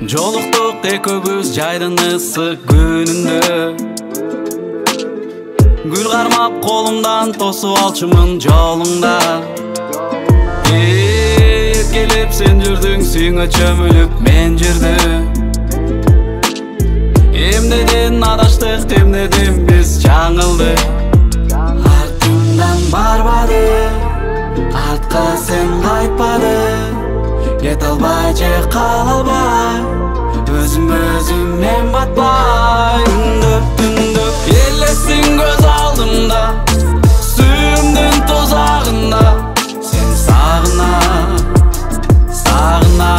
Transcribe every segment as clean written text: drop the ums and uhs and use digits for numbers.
Жолуктук экөөбүз жайдын ысык күнүндө. Гүл кармап колумдан тосуп алчумун жолуңда. Келип сен жүрдүң сүйүңө чөмүлүп мен жүрдүм. Эмнеден адаштык, эмнеден биз жаңылдык. Артымдан барбады, артка сен кайтпадың. Кете албай же кала албай, өзүм мен батпай. Түндөп элесиң көз алдымда, сүйүмдүн тозагында. Сен сагына, сагына.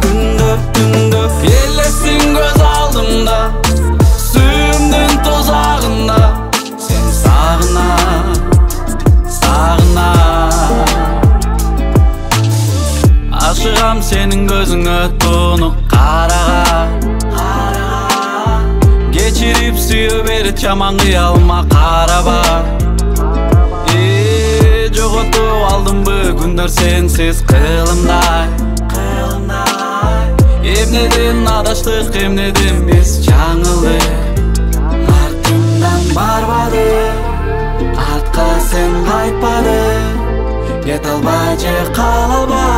Түндөп элесиң көз алдымда, сүйүмдүн тозагында. Сен сагына, сагына. Ашыгам сенин көзүңө тунук карага. Кечирип сүйө берет жаман кыялыма караба. Жоготуп алдымбы күндөр сенсиз кылымдай. Эмнеден адаштык, эмнеден биз жаңылдык. Артымдан барбады, артка сен кайтпадың. Кете албай же кала албай,